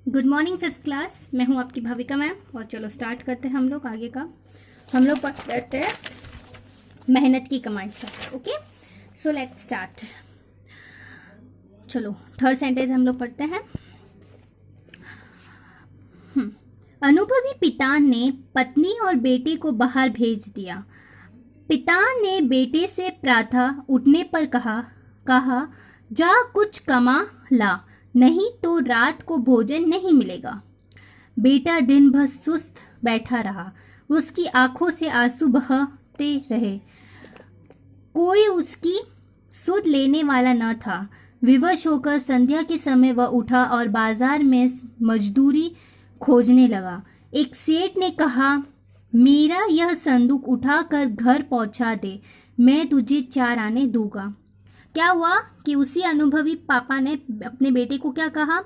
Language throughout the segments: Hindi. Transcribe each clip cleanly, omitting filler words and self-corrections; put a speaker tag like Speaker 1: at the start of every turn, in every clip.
Speaker 1: Good morning fifth class. मैं हूं आपकी भाविका मैम और चलो स्टार्ट करते हैं हम लोग आगे का। हम लोग पढ़ते हैं मेहनत की कमाई से। Okay, so let's start. चलो थर्ड सेंटेंस हम लोग पढ़ते हैं। अनुभवी पिता ने पत्नी और बेटे को बाहर भेज दिया। पिता ने बेटे से प्रातः उठने पर कहा जा कुछ कमा ला, नहीं तो रात को भोजन नहीं मिलेगा। बेटा दिन भर सुस्त बैठा रहा, उसकी आंखों से आंसू बहते रहे। कोई उसकी सुध लेने वाला न था। विवश होकर संध्या के समय वह उठा और बाजार में मजदूरी खोजने लगा। एक सेठ ने कहा, मेरा यह संदूक उठाकर घर पहुंचा दे, मैं तुझे 4 आने दूंगा। क्या हुआ कि उसी अनुभवी पापा ने अपने बेटे को क्या कहा,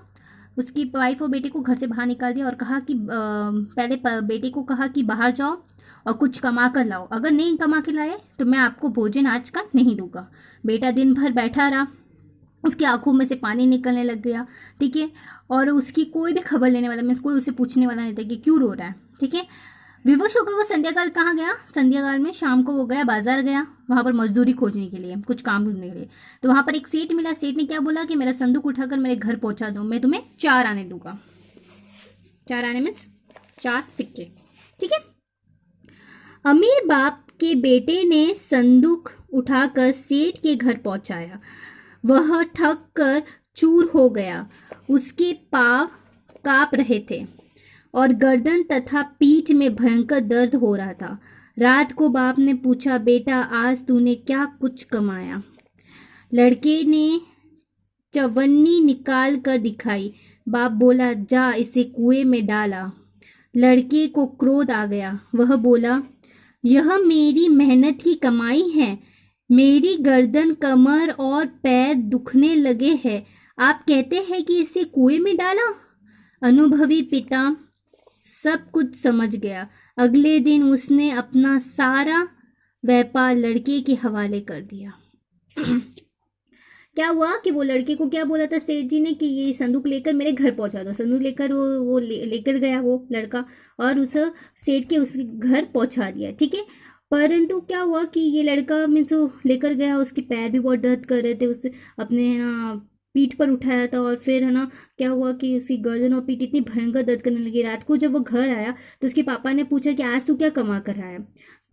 Speaker 1: उसकी वाइफ और बेटे को घर से बाहर निकाल दिया और कहा कि पहले बेटे को कहा कि बाहर जाओ और कुछ कमा कर लाओ, अगर नहीं कमा के लाए तो मैं आपको भोजन आज का नहीं दूंगा। बेटा दिन भर बैठा रहा, उसकी आंखों में से पानी निकलने लग गया। ठीक है, और उसकी कोई भी खबर लेने वाला, मीन्स कोई उसे पूछने वाला नहीं था कि क्यों रो रहा है। ठीक है, विवश होकर वो संध्याकाल कहाँ गया, संध्याकाल में शाम को वो गया बाजार गया, वहां पर मजदूरी खोजने के लिए, कुछ काम ढूंढने के लिए। तो वहां पर एक सेठ मिला। सेठ ने क्या बोला कि मेरा संदूक उठाकर मेरे घर पहुंचा दो, मैं तुम्हें 4 आने दूंगा। 4 आने मीन्स 4 सिक्के। ठीक है, अमीर बाप के बेटे ने संदूक उठाकर सेठ के घर पहुंचाया। वह थक कर चूर हो गया, उसके पांव कांप रहे थे और गर्दन तथा पीठ में भयंकर दर्द हो रहा था। रात को बाप ने पूछा, बेटा आज तूने क्या कुछ कमाया? लड़के ने चवन्नी निकाल कर दिखाई। बाप बोला, जा इसे कुएं में डाला। लड़के को क्रोध आ गया। वह बोला, यह मेरी मेहनत की कमाई है, मेरी गर्दन कमर और पैर दुखने लगे हैं, आप कहते हैं कि इसे कुएं में डाला। अनुभवी पिता सब कुछ समझ गया। अगले दिन उसने अपना सारा व्यापार लड़के के हवाले कर दिया। क्या हुआ कि वो लड़के को क्या बोला था सेठ जी ने कि ये संदूक लेकर मेरे घर पहुंचा दो। संदूक लेकर वो लेकर गया वो लड़का और उस सेठ के उसके घर पहुंचा दिया। ठीक है, परंतु क्या हुआ कि ये लड़का मीन्स लेकर गया, उसके पैर भी बहुत दर्द कर रहे थे, उससे अपने है ना पीठ पर उठाया था और फिर है ना क्या हुआ कि उसकी गर्दन और पीठ इतनी भयंकर दर्द करने लगी। रात को जब वो घर आया तो उसके पापा ने पूछा कि आज तू क्या कमा कर आया?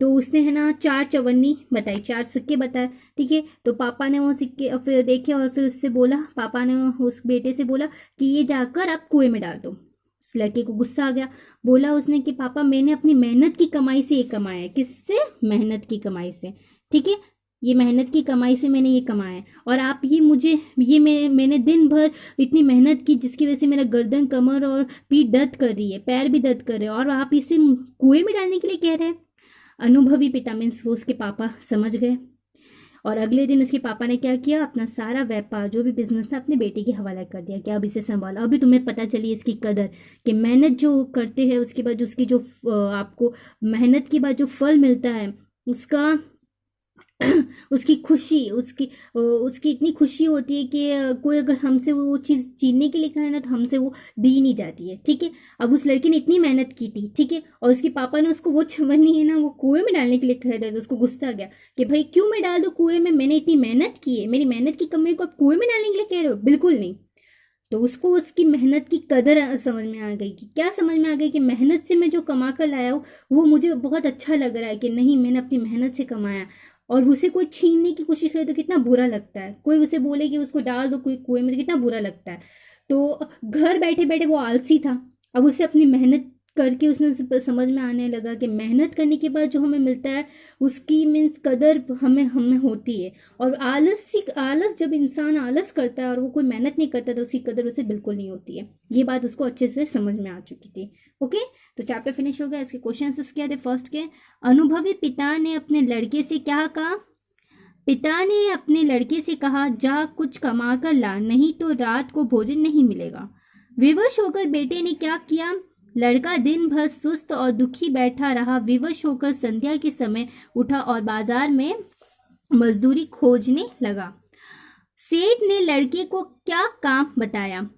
Speaker 1: तो उसने है ना 4 चवन्नी बताई, 4 सिक्के बताए। ठीक है, तो पापा ने वो सिक्के फिर देखे और फिर उससे बोला, पापा ने उस बेटे से बोला कि ये जाकर आप कुएं में डाल दो। उस लड़के को गुस्सा आ गया। बोला उसने कि पापा मैंने अपनी मेहनत की कमाई से ये कमाया है। किससे? मेहनत की कमाई से। ठीक है, ये मेहनत की कमाई से मैंने ये कमाया है और आप ये मुझे ये मैंने दिन भर इतनी मेहनत की जिसकी वजह से मेरा गर्दन कमर और पीठ दर्द कर रही है, पैर भी दर्द कर रहे हैं और आप इसे कुएं में डालने के लिए कह रहे हैं। अनुभवी पिता मीन्स वो उसके पापा समझ गए और अगले दिन उसके पापा ने क्या किया, अपना सारा व्यापार जो भी बिजनेस था अपने बेटे के हवाले कर दिया कि अब इसे संभालो। अभी तुम्हें पता चली इसकी कदर कि मेहनत जो करते हैं उसके बाद उसकी जो आपको मेहनत के बाद जो फल मिलता है उसका उसकी खुशी, उसकी इतनी खुशी होती है कि कोई अगर हमसे वो चीज़ छीनने के लिए कहे ना तो हमसे वो दी नहीं जाती है। ठीक है, अब उस लड़की ने इतनी मेहनत की थी। ठीक है, और उसके पापा ने उसको वो चवन्नी है ना वो कुएं में डालने के लिए कह दिया तो उसको गुस्सा आ गया कि भाई क्यों मैं डाल दूँ कुएं में, मैंने इतनी मेहनत की है, मेरी मेहनत की कमाई को आप कुएं में डालने के लिए कह रहे हो? बिल्कुल नहीं। तो उसको उसकी मेहनत की कदर समझ में आ गई कि क्या समझ में आ गई कि मेहनत से मैं जो कमा कर लाया हूँ वो मुझे बहुत अच्छा लग रहा है कि नहीं मैंने अपनी मेहनत से कमाया। और उसे कोई छीनने की कोशिश करे तो कितना बुरा लगता है, कोई उसे बोले कि उसको डाल दो कोई कुएं में तो कितना बुरा लगता है। तो घर बैठे बैठे वो आलसी था, अब उसे अपनी मेहनत करके उसने समझ में आने लगा कि मेहनत करने के बाद जो हमें मिलता है उसकी मीन्स कदर हमें हमें होती है। और आलस जब इंसान आलस करता है और वो कोई मेहनत नहीं करता तो उसकी कदर उसे बिल्कुल नहीं होती है। ये बात उसको अच्छे से समझ में आ चुकी थी। ओके, तो चैप्टर फिनिश हो गया। इसके क्वेश्चन आंसर्स क्या थे? फर्स्ट के, अनुभवी पिता ने अपने लड़के से क्या कहा? पिता ने अपने लड़के से कहा, जा कुछ कमा कर ला, नहीं तो रात को भोजन नहीं मिलेगा। विवश होकर बेटे ने क्या किया? लड़का दिन भर सुस्त और दुखी बैठा रहा। विवश होकर संध्या के समय उठा और बाजार में मजदूरी खोजने लगा। सेठ ने लड़के को क्या काम बताया?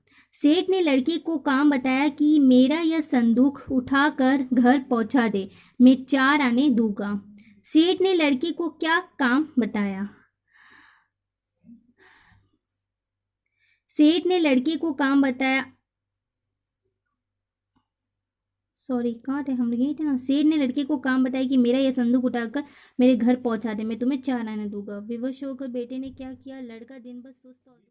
Speaker 1: सेठ ने लड़के को काम बताया कि मेरा यह संदूक उठाकर घर पहुंचा दे, मैं 4 आने दूंगा। सेठ ने लड़के को क्या काम बताया? सेठ ने लड़के को काम बताया, सॉरी कहाँ थे हम लोग, यही थे ना। सेठ ने लड़के को काम बताया कि मेरा यह संदूक उठाकर मेरे घर पहुंचा दे, मैं तुम्हें 4 आने दूंगा। विवश होकर बेटे ने क्या किया, लड़का दिन भर सुस्त और